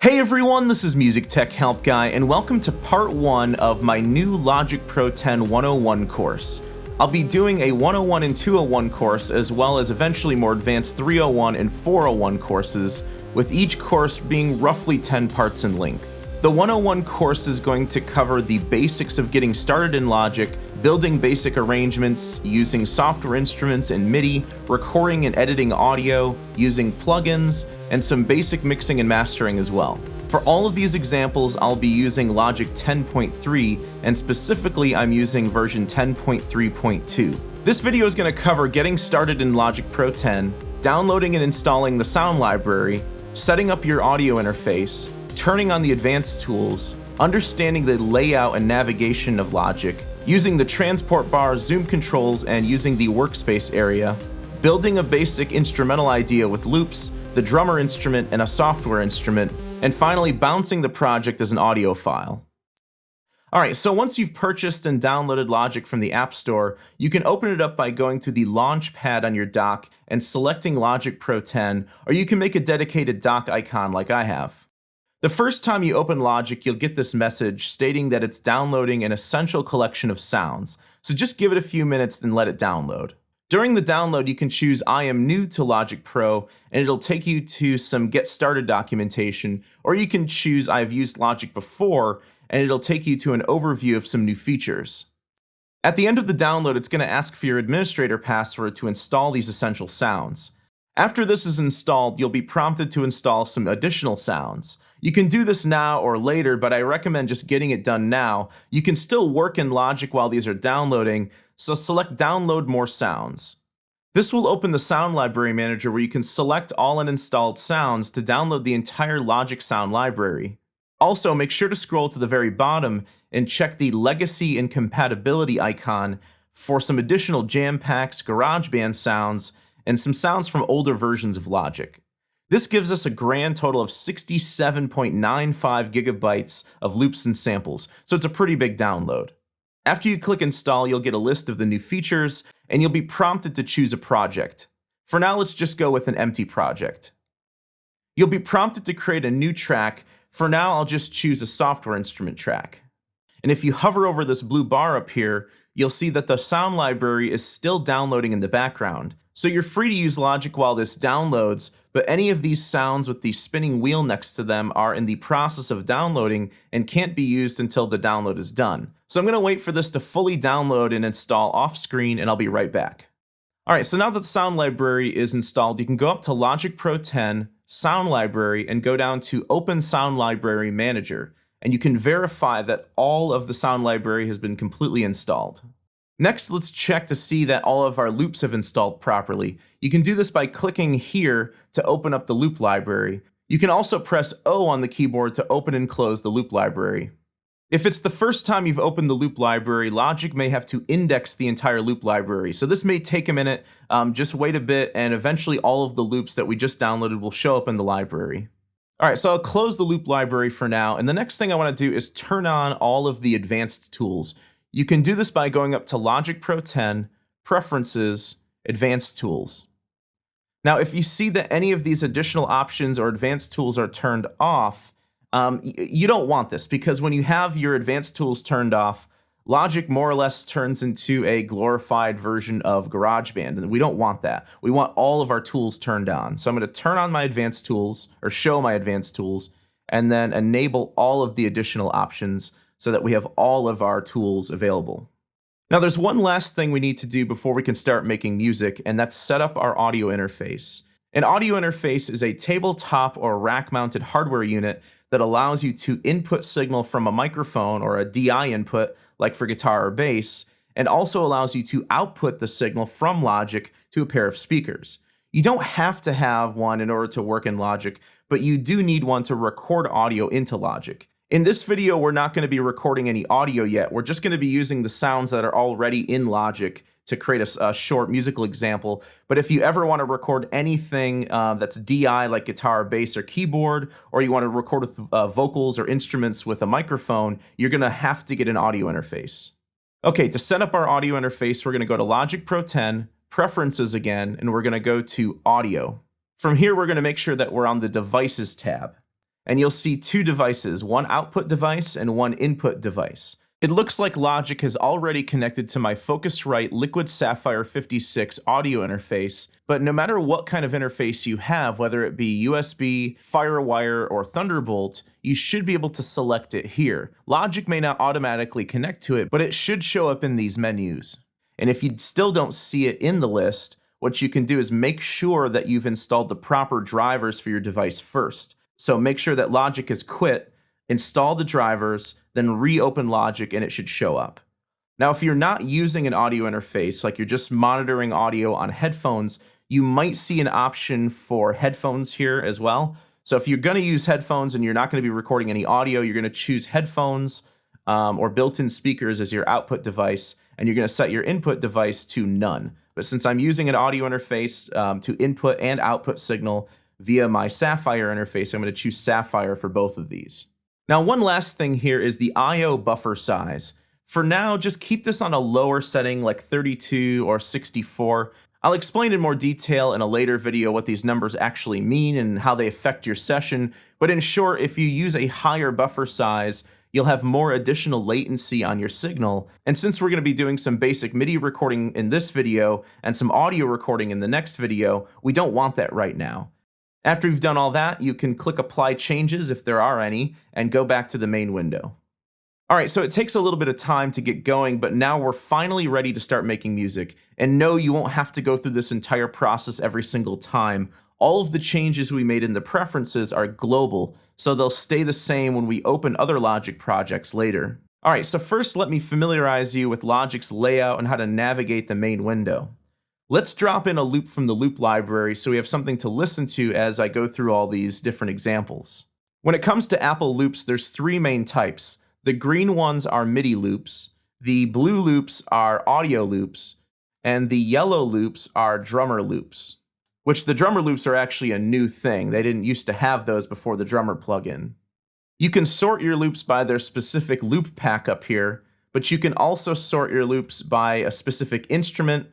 Hey everyone, this is MusicTechHelpGuy, and welcome to part 1 of my new Logic Pro 10 101 course. I'll be doing a 101 and 201 course, as well as eventually more advanced 301 and 401 courses, with each course being roughly 10 parts in length. The 101 course is going to cover the basics of getting started in Logic, building basic arrangements, using software instruments and MIDI, recording and editing audio, using plugins, and some basic mixing and mastering as well. For all of these examples, I'll be using Logic 10.3, and specifically I'm using version 10.3.2. This video is going to cover getting started in Logic Pro 10, downloading and installing the sound library, setting up your audio interface, turning on the advanced tools, understanding the layout and navigation of Logic, using the transport bar, zoom controls, and using the workspace area, building a basic instrumental idea with loops, the drummer instrument, and a software instrument, and finally bouncing the project as an audio file. Alright, so once you've purchased and downloaded Logic from the App Store, you can open it up by going to the launch pad on your dock and selecting Logic Pro 10, or you can make a dedicated dock icon like I have. The first time you open Logic, you'll get this message stating that it's downloading an essential collection of sounds, so just give it a few minutes and let it download. During the download, you can choose I am new to Logic Pro, and it'll take you to some get started documentation, or you can choose I've used Logic before, and it'll take you to an overview of some new features. At the end of the download, it's going to ask for your administrator password to install these essential sounds. After this is installed, you'll be prompted to install some additional sounds. You can do this now or later, but I recommend just getting it done now. You can still work in Logic while these are downloading, so select Download More Sounds. This will open the Sound Library Manager where you can select all uninstalled sounds to download the entire Logic sound library. Also, make sure to scroll to the very bottom and check the Legacy and Compatibility icon for some additional jam packs, GarageBand sounds, and some sounds from older versions of Logic. This gives us a grand total of 67.95 gigabytes of loops and samples, so it's a pretty big download. After you click install, you'll get a list of the new features, and you'll be prompted to choose a project. For now, let's just go with an empty project. You'll be prompted to create a new track. For now, I'll just choose a software instrument track. And if you hover over this blue bar up here, you'll see that the sound library is still downloading in the background. So you're free to use Logic while this downloads, but any of these sounds with the spinning wheel next to them are in the process of downloading and can't be used until the download is done. So I'm going to wait for this to fully download and install off screen, and I'll be right back. Alright, so now that the sound library is installed, you can go up to Logic Pro 10, Sound Library, and go down to Open Sound Library Manager, and you can verify that all of the sound library has been completely installed. Next, let's check to see that all of our loops have installed properly. You can do this by clicking here to open up the loop library. You can also press O on the keyboard to open and close the loop library. If it's the first time you've opened the loop library, Logic may have to index the entire loop library. So this may take a minute, just wait a bit, and eventually all of the loops that we just downloaded will show up in the library. Alright, so I'll close the loop library for now, and the next thing I want to do is turn on all of the advanced tools. You can do this by going up to Logic Pro 10, Preferences, Advanced Tools. Now, if you see that any of these additional options or advanced tools are turned off, you don't want this, because when you have your advanced tools turned off, Logic more or less turns into a glorified version of GarageBand, and we don't want that. We want all of our tools turned on. So I'm going to turn on my advanced tools, or show my advanced tools, and then enable all of the additional options so that we have all of our tools available. Now there's one last thing we need to do before we can start making music, and that's set up our audio interface. An audio interface is a tabletop or rack-mounted hardware unit that allows you to input signal from a microphone or a DI input, like for guitar or bass, and also allows you to output the signal from Logic to a pair of speakers. You don't have to have one in order to work in Logic, but you do need one to record audio into Logic. In this video, we're not going to be recording any audio yet. We're just going to be using the sounds that are already in Logic to create a short musical example. But if you ever want to record anything that's DI, like guitar, bass, or keyboard, or you want to record with vocals or instruments with a microphone, you're going to have to get an audio interface. Okay, to set up our audio interface, we're going to go to Logic Pro 10, Preferences again, and we're going to go to Audio. From here, we're going to make sure that we're on the Devices tab. and you'll see two devices, one output device and one input device. It looks like Logic has already connected to my Focusrite Liquid Sapphire 56 audio interface, but no matter what kind of interface you have, whether it be USB, FireWire, or Thunderbolt, you should be able to select it here. Logic may not automatically connect to it, but it should show up in these menus. And if you still don't see it in the list, what you can do is make sure that you've installed the proper drivers for your device first. So make sure that Logic is quit, install the drivers, then reopen Logic and it should show up. Now, if you're not using an audio interface, like you're just monitoring audio on headphones, you might see an option for headphones here as well. So if you're going to use headphones and you're not going to be recording any audio, you're going to choose headphones or built-in speakers as your output device, and you're going to set your input device to none. But since I'm using an audio interface to input and output signal via my Sapphire interface, I'm going to choose Sapphire for both of these. Now, one last thing here is the I/O buffer size. For now, just keep this on a lower setting like 32 or 64. I'll explain in more detail in a later video what these numbers actually mean and how they affect your session, but in short, if you use a higher buffer size, you'll have more additional latency on your signal, and since we're going to be doing some basic MIDI recording in this video and some audio recording in the next video, we don't want that right now. After you've done all that, you can click Apply Changes if there are any, and go back to the main window. Alright, so it takes a little bit of time to get going, but now we're finally ready to start making music. And no, you won't have to go through this entire process every single time. All of the changes we made in the preferences are global, so they'll stay the same when we open other Logic projects later. Alright, so first let me familiarize you with Logic's layout and how to navigate the main window. Let's drop in a loop from the loop library so we have something to listen to as I go through all these different examples. When it comes to Apple loops, there's three main types. The green ones are MIDI loops, the blue loops are audio loops, and the yellow loops are drummer loops, which the drummer loops are actually a new thing. They didn't used to have those before the drummer plugin. You can sort your loops by their specific loop pack up here, but you can also sort your loops by a specific instrument,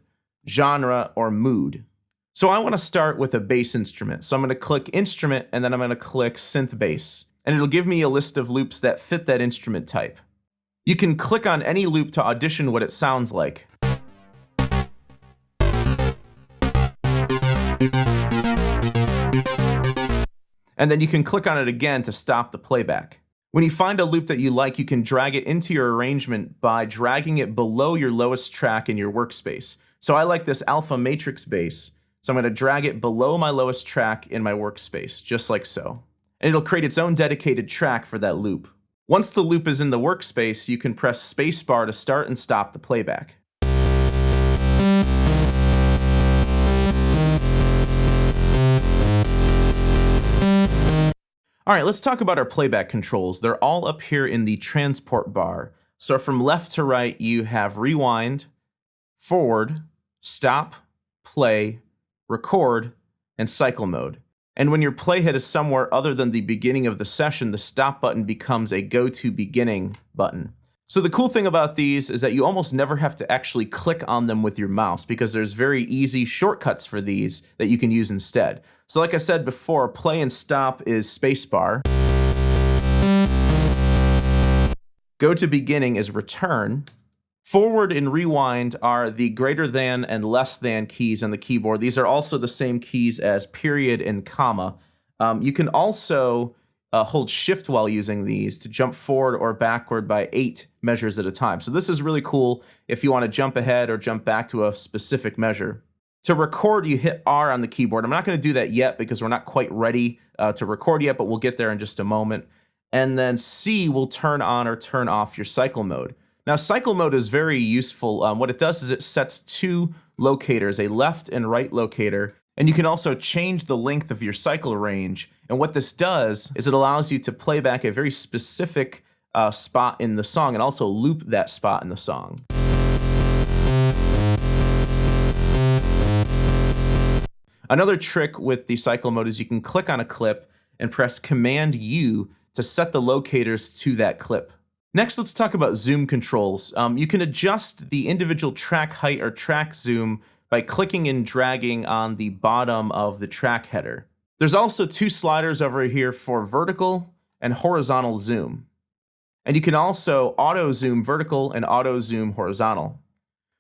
genre, or mood. So I want to start with a bass instrument. So I'm going to click Instrument, and then I'm going to click Synth Bass. And it'll give me a list of loops that fit that instrument type. You can click on any loop to audition what it sounds like. And then you can click on it again to stop the playback. When you find a loop that you like, you can drag it into your arrangement by dragging it below your lowest track in your workspace. So I like this alpha matrix bass, so I'm going to drag it below my lowest track in my workspace, just like so. And it'll create its own dedicated track for that loop. Once the loop is in the workspace, you can press spacebar to start and stop the playback. Alright, let's talk about our playback controls. They're all up here in the transport bar. So from left to right, you have rewind, forward, stop, play, record, and cycle mode. And when your playhead is somewhere other than the beginning of the session, the stop button becomes a go to beginning button. So the cool thing about these is that you almost never have to actually click on them with your mouse because there's very easy shortcuts for these that you can use instead. So like I said before, play and stop is spacebar. Go to beginning is return. Forward and rewind are the greater than and less than keys on the keyboard. These are also the same keys as period and comma. You can also hold shift while using these to jump forward or backward by 8 measures at a time. So this is really cool if you want to jump ahead or jump back to a specific measure. To record, you hit R on the keyboard. I'm not going to do that yet because we're not quite ready to record yet, but we'll get there in just a moment. And then C will turn on or turn off your cycle mode. Now, cycle mode is very useful. What it does is it sets 2 locators, a left and right locator, and you can also change the length of your cycle range. And what this does is it allows you to play back a very specific spot in the song and also loop that spot in the song. Another trick with the cycle mode is you can click on a clip and press Command U to set the locators to that clip. Next, let's talk about zoom controls. You can adjust the individual track height or track zoom by clicking and dragging on the bottom of the track header. There's also 2 sliders over here for vertical and horizontal zoom. And you can also auto zoom vertical and auto zoom horizontal.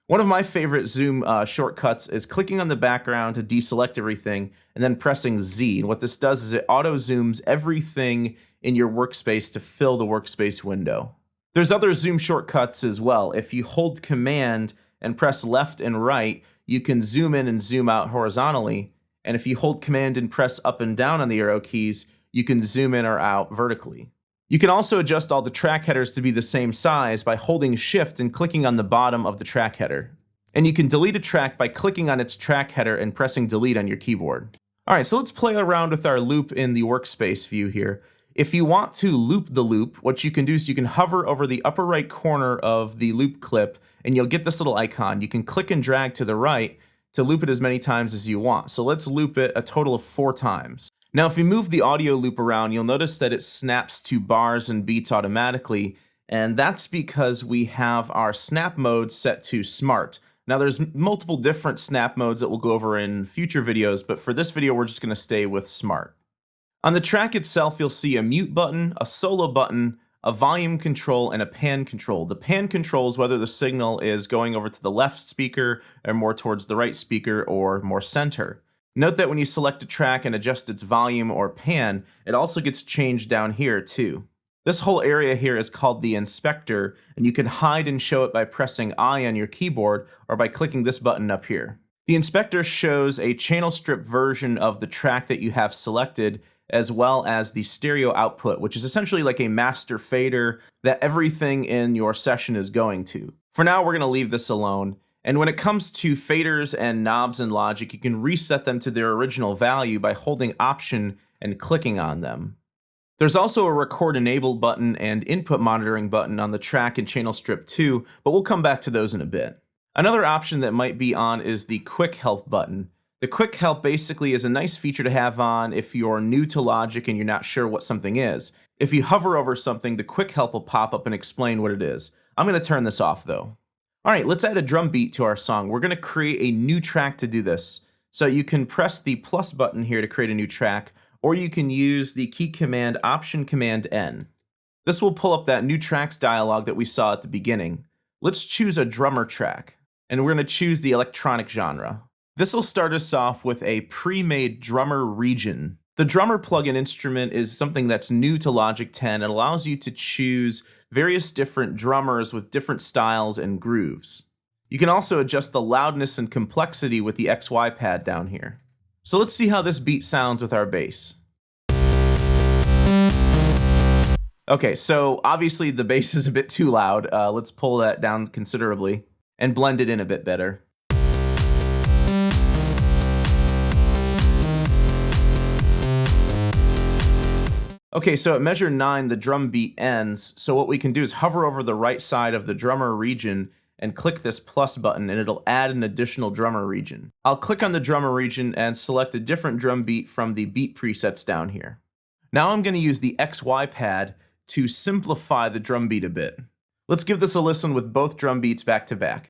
One of my favorite zoom shortcuts is clicking on the background to deselect everything and then pressing Z. And what this does is it auto zooms everything in your workspace to fill the workspace window. There's other zoom shortcuts as well. If you hold Command and press left and right, you can zoom in and zoom out horizontally. And if you hold Command and press up and down on the arrow keys, you can zoom in or out vertically. You can also adjust all the track headers to be the same size by holding Shift and clicking on the bottom of the track header. And you can delete a track by clicking on its track header and pressing delete on your keyboard. Alright, so let's play around with our loop in the workspace view here. If you want to loop the loop, what you can do is you can hover over the upper right corner of the loop clip and you'll get this little icon. You can click and drag to the right to loop it as many times as you want. So let's loop it a total of 4 times. Now, if you move the audio loop around, you'll notice that it snaps to bars and beats automatically, and that's because we have our snap mode set to smart. Now, there's multiple different snap modes that we'll go over in future videos, but for this video, we're just going to stay with smart. On the track itself, you'll see a mute button, a solo button, a volume control, and a pan control. The pan controls whether the signal is going over to the left speaker or more towards the right speaker or more center. Note that when you select a track and adjust its volume or pan, it also gets changed down here too. This whole area here is called the inspector, and you can hide and show it by pressing I on your keyboard or by clicking this button up here. The inspector shows a channel strip version of the track that you have selected, as well as the stereo output, which is essentially like a master fader that everything in your session is going to. For now, we're going to leave this alone. And when it comes to faders and knobs in Logic, you can reset them to their original value by holding Option and clicking on them. There's also a Record Enable button and Input Monitoring button on the track and channel strip too, but we'll come back to those in a bit. Another option that might be on is the Quick Help button. The Quick Help basically is a nice feature to have on if you're new to Logic and you're not sure what something is. If you hover over something, the Quick Help will pop up and explain what it is. I'm going to turn this off though. Alright, let's add a drum beat to our song. We're going to create a new track to do this. So you can press the plus button here to create a new track, or you can use the key command Option Command N. This will pull up that new tracks dialog that we saw at the beginning. Let's choose a drummer track, and we're going to choose the electronic genre. This will start us off with a pre-made drummer region. The drummer plugin instrument is something that's new to Logic 10 and allows you to choose various different drummers with different styles and grooves. You can also adjust the loudness and complexity with the XY pad down here. So let's see how this beat sounds with our bass. Okay, so obviously the bass is a bit too loud. Let's pull that down considerably and blend it in a bit better. Okay, so at measure 9, the drum beat ends, so what we can do is hover over the right side of the drummer region and click this plus button, and it'll add an additional drummer region. I'll click on the drummer region and select a different drum beat from the beat presets down here. Now I'm going to use the XY pad to simplify the drum beat a bit. Let's give this a listen with both drum beats back to back.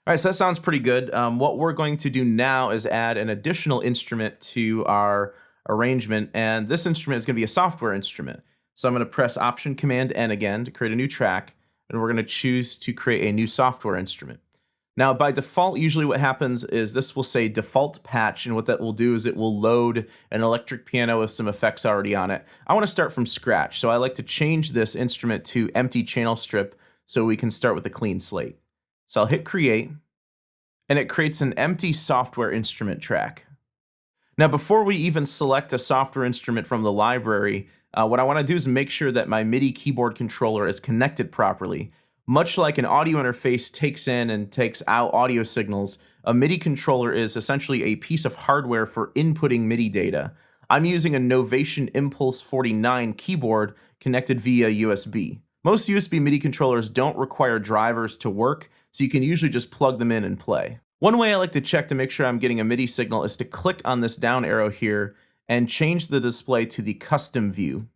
All right, so that sounds pretty good. What we're going to do now is add an additional instrument to our arrangement, and this instrument is going to be a software instrument. So I'm going to press Option Command N again to create a new track, and we're going to choose to create a new software instrument. Now, by default, usually what happens is this will say default patch, and what that will do is it will load an electric piano with some effects already on it. I want to start from scratch, so I like to change this instrument to empty channel strip so we can start with a clean slate. So I'll hit create, and it creates an empty software instrument track. Now, before we even select a software instrument from the library, what I want to do is make sure that my MIDI keyboard controller is connected properly. Much like an audio interface takes in and takes out audio signals, a MIDI controller is essentially a piece of hardware for inputting MIDI data. I'm using a Novation Impulse 49 keyboard connected via USB. Most USB MIDI controllers don't require drivers to work, so you can usually just plug them in and play. One way I like to check to make sure I'm getting a MIDI signal is to click on this down arrow here and change the display to the custom view.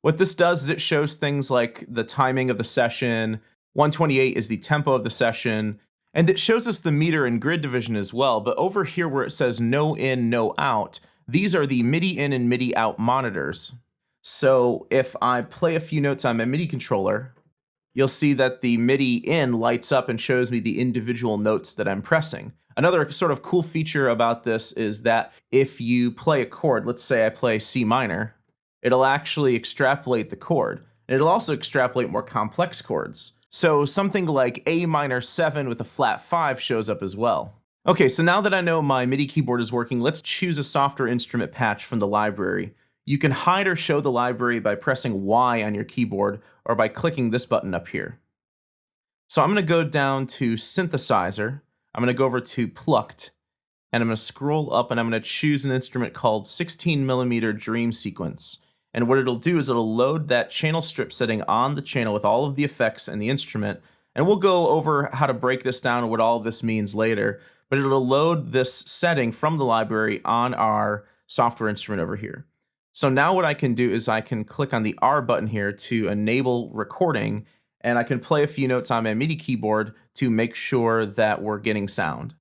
What this does is it shows things like the timing of the session, 128 is the tempo of the session, and it shows us the meter and grid division as well, but over here where it says no in, no out, these are the MIDI in and MIDI out monitors. So if I play a few notes on my MIDI controller, you'll see that the MIDI in lights up and shows me the individual notes that I'm pressing. Another sort of cool feature about this is that if you play a chord, let's say I play C minor, it'll actually extrapolate the chord. And it'll also extrapolate more complex chords. So something like A minor 7 with a flat 5 shows up as well. Okay, so now that I know my MIDI keyboard is working, let's choose a software instrument patch from the library. You can hide or show the library by pressing Y on your keyboard or by clicking this button up here. So I'm going to go down to Synthesizer, I'm going to go over to Plucked, and I'm going to scroll up and I'm going to choose an instrument called 16mm Dream Sequence. And what it'll do is it'll load that channel strip setting on the channel with all of the effects and the instrument. And we'll go over how to break this down and what all of this means later. But it'll load this setting from the library on our software instrument over here. So now what I can do is I can click on the R button here to enable recording, and I can play a few notes on my MIDI keyboard to make sure that we're getting sound.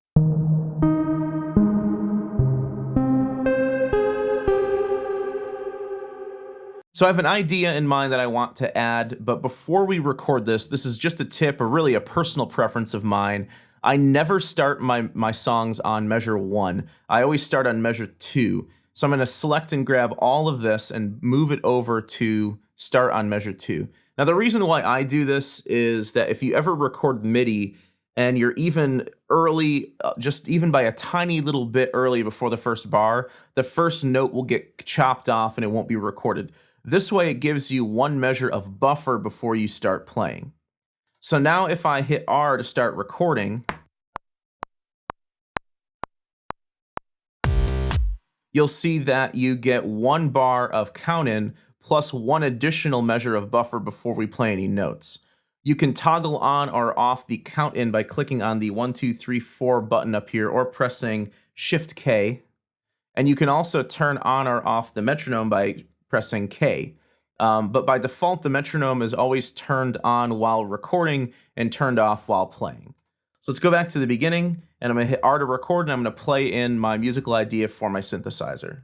So I have an idea in mind that I want to add, but before we record this, this is just a tip or really a personal preference of mine. I never start my songs on measure 1. I always start on measure 2. So I'm going to select and grab all of this and move it over to start on measure 2. Now the reason why I do this is that if you ever record MIDI and you're even early, just even by a tiny little bit early before the first bar, the first note will get chopped off and it won't be recorded. This way it gives you one measure of buffer before you start playing. So now if I hit R to start recording, you'll see that you get 1 bar of count in plus 1 additional measure of buffer before we play any notes. You can toggle on or off the count in by clicking on the 1, 2, 3, 4 button up here or pressing Shift K. And you can also turn on or off the metronome by pressing K. But by default, the metronome is always turned on while recording and turned off while playing. So let's go back to the beginning, and I'm going to hit R to record, and I'm going to play in my musical idea for my synthesizer.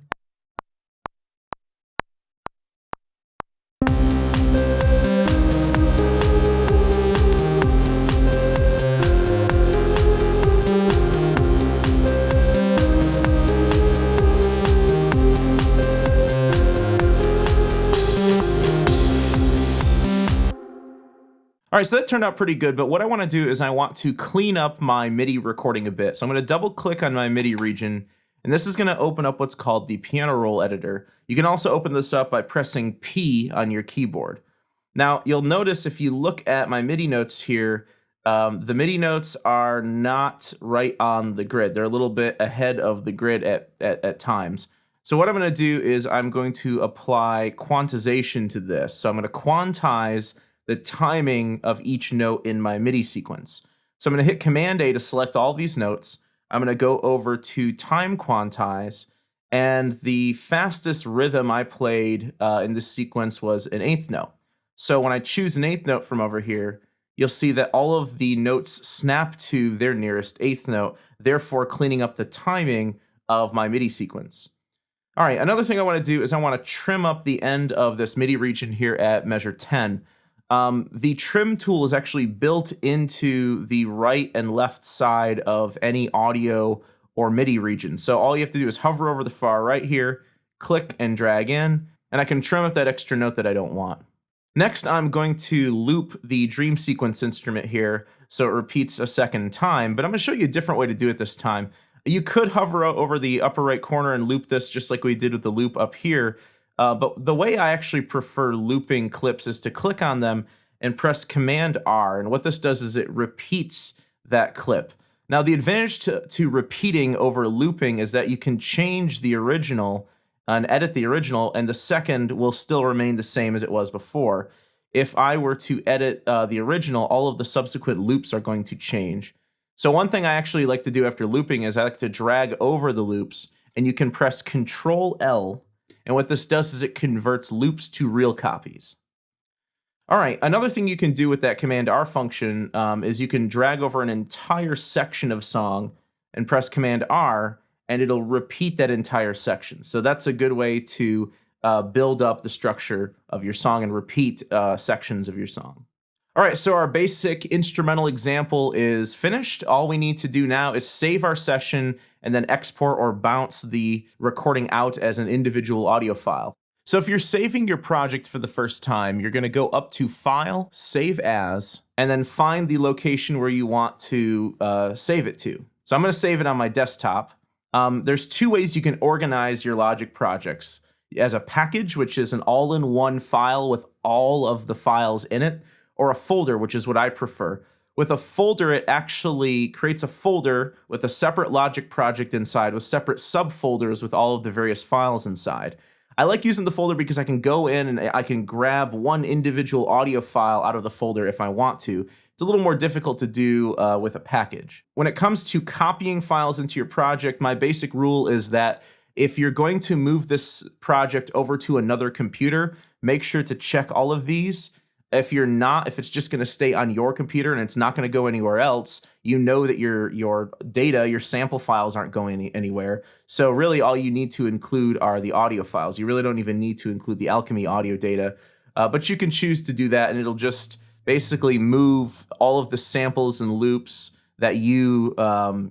All right, so that turned out pretty good, but what I want to do is I want to clean up my MIDI recording a bit. So I'm going to double click on my MIDI region, and this is going to open up what's called the piano roll editor. You can also open this up by pressing P on your keyboard. Now, you'll notice if you look at my MIDI notes here, the MIDI notes are not right on the grid. They're a little bit ahead of the grid at times. So what I'm going to do is I'm going to apply quantization to this. So I'm going to quantize the timing of each note in my MIDI sequence. So I'm going to hit Command A to select all these notes. I'm going to go over to time quantize, and the fastest rhythm I played in this sequence was an 8th note. So when I choose an 8th note from over here, you'll see that all of the notes snap to their nearest 8th note, therefore cleaning up the timing of my MIDI sequence. All right, another thing I want to do is I want to trim up the end of this MIDI region here at measure 10. The trim tool is actually built into the right and left side of any audio or MIDI region. So all you have to do is hover over the far right here, click and drag in, and I can trim up that extra note that I don't want. Next, I'm going to loop the dream sequence instrument here so it repeats a second time, but I'm going to show you a different way to do it this time. You could hover over the upper right corner and loop this just like we did with the loop up here. But the way I actually prefer looping clips is to click on them and press Command R. And what this does is it repeats that clip. Now, the advantage to repeating over looping is that you can change the original and edit the original, and the second will still remain the same as it was before. If I were to edit the original, all of the subsequent loops are going to change. So one thing I actually like to do after looping is I like to drag over the loops, and you can press Control L, and what this does is it converts loops to real copies. All right, another thing you can do with that Command R function is you can drag over an entire section of song and press Command R, and it'll repeat that entire section. So that's a good way to build up the structure of your song and repeat sections of your song. All right, so our basic instrumental example is finished. All we need to do now is save our session and then export or bounce the recording out as an individual audio file. So if you're saving your project for the first time, you're going to go up to File, Save As, and then find the location where you want to save it to. So I'm going to save it on my desktop. There's two ways you can organize your Logic projects. As a package, which is an all-in-one file with all of the files in it, or a folder, which is what I prefer. With a folder, it actually creates a folder with a separate Logic project inside with separate subfolders with all of the various files inside. I like using the folder because I can go in and I can grab one individual audio file out of the folder if I want to. It's a little more difficult to do with a package. When it comes to copying files into your project, my basic rule is that if you're going to move this project over to another computer, make sure to check all of these. If you're not, if it's just going to stay on your computer and it's not going to go anywhere else, you know that your data, your sample files aren't going anywhere. So really all you need to include are the audio files. You really don't even need to include the Alchemy audio data, but you can choose to do that and it'll just basically move all of the samples and loops that you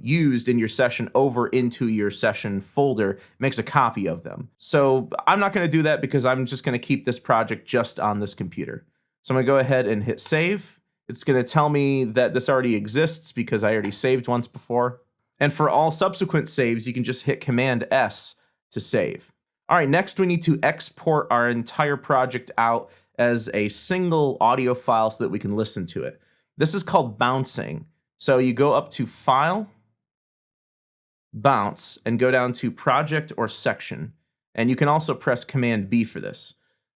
used in your session over into your session folder, makes a copy of them. So I'm not going to do that because I'm just going to keep this project just on this computer. So I'm going to go ahead and hit save. It's going to tell me that this already exists because I already saved once before. And for all subsequent saves, you can just hit Command S to save. All right, next we need to export our entire project out as a single audio file so that we can listen to it. This is called bouncing. So you go up to File, Bounce, and go down to Project or Section. And you can also press Command B for this.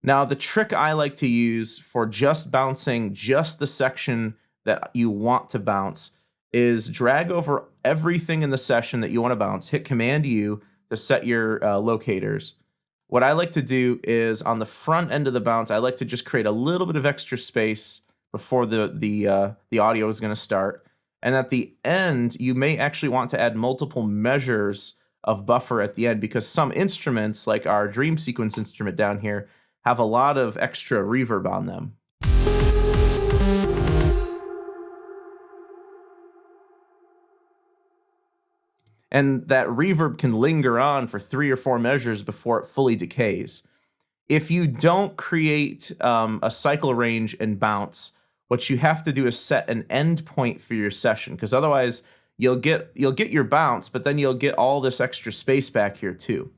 Now, the trick I like to use for just bouncing just the section that you want to bounce is drag over everything in the session that you want to bounce, hit Command U to set your locators. What I like to do is on the front end of the bounce, I like to just create a little bit of extra space before the audio is going to start. And at the end, you may actually want to add multiple measures of buffer at the end because some instruments, like our Dream Sequence instrument down here, have a lot of extra reverb on them. And that reverb can linger on for 3 or 4 measures before it fully decays. If you don't create a cycle range and bounce, what you have to do is set an end point for your session, because otherwise you'll get your bounce, but then you'll get all this extra space back here too.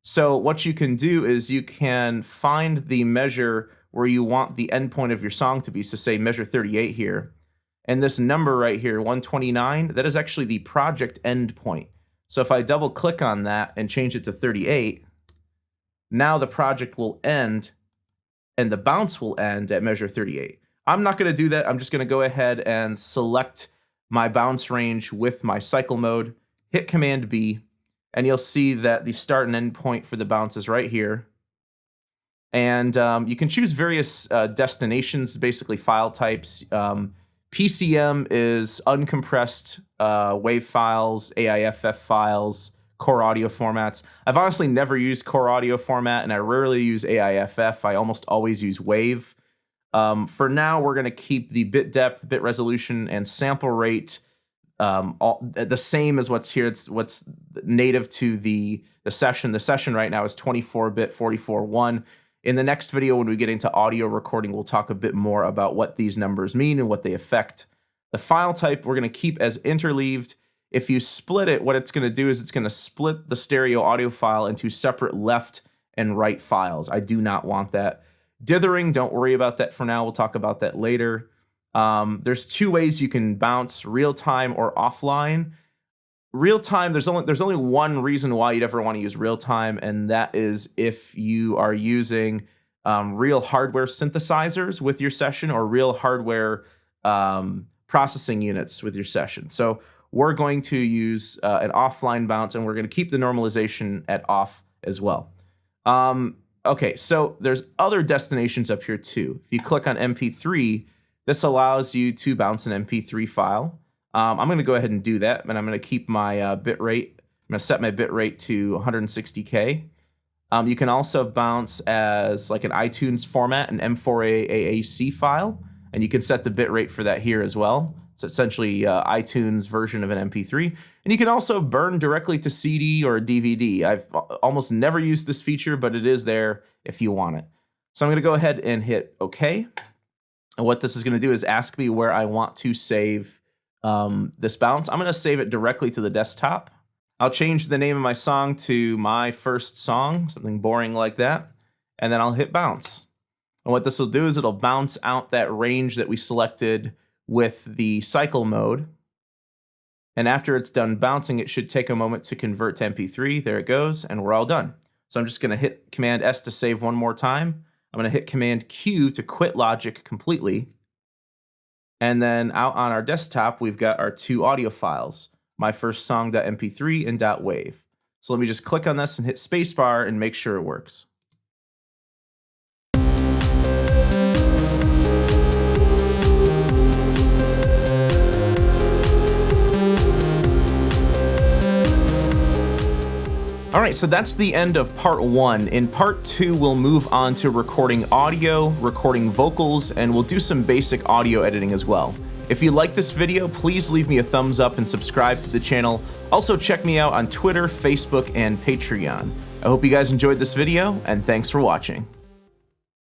So what you can do is you can find the measure where you want the endpoint of your song to be. So say measure 38 here. And this number right here, 129, that is actually the project endpoint. So if I double click on that and change it to 38, now the project will end and the bounce will end at measure 38. I'm not going to do that. I'm just going to go ahead and select my bounce range with my cycle mode, hit Command B, and you'll see that the start and end point for the bounce is right here. And you can choose various destinations, basically file types. PCM is uncompressed WAV files, AIFF files, core audio formats. I've honestly never used core audio format, and I rarely use AIFF. I almost always use WAV. For now, we're going to keep the bit depth, bit resolution, and sample rate all the same as what's here. It's what's native to the session. The session right now is 24-bit 44.1. In the next video, when we get into audio recording, we'll talk a bit more about what these numbers mean and what they affect. The file type we're going to keep as interleaved. If you split it, what it's going to do is it's going to split the stereo audio file into separate left and right files. I do not want that. Dithering, don't worry about that for now. We'll talk about that later. There's 2 ways you can bounce, real time or offline. Real time, there's only one reason why you'd ever want to use real time, and that is if you are using real hardware synthesizers with your session or real hardware processing units with your session. So we're going to use an offline bounce, and we're going to keep the normalization at off as well. Okay, so there's other destinations up here too. If you click on MP3, this allows you to bounce an MP3 file. I'm going to go ahead and do that, and I'm going to keep my bit rate. I'm going to set my bit rate to 160K. You can also bounce as like an iTunes format, an M4A AAC file, and you can set the bit rate for that here as well. It's essentially iTunes version of an MP3. And you can also burn directly to CD or DVD. I've almost never used this feature, but it is there if you want it. So I'm going to go ahead and hit OK. And what this is going to do is ask me where I want to save this bounce. I'm going to save it directly to the desktop. I'll change the name of my song to My First Song, something boring like that. And then I'll hit bounce. And what this will do is it'll bounce out that range that we selected with the cycle mode. And after it's done bouncing, it should take a moment to convert to MP3. There it goes, and we're all done. So I'm just going to hit Command S to save one more time. I'm going to hit Command Q to quit Logic completely. And then out on our desktop, we've got our two audio files, My First Song.mp3 and .wave. So let me just click on this and hit spacebar and make sure it works. All right, so that's the end of part 1. In part 2, we'll move on to recording audio, recording vocals, and we'll do some basic audio editing as well. If you like this video, please leave me a thumbs up and subscribe to the channel. Also, check me out on Twitter, Facebook, and Patreon. I hope you guys enjoyed this video, and thanks for watching.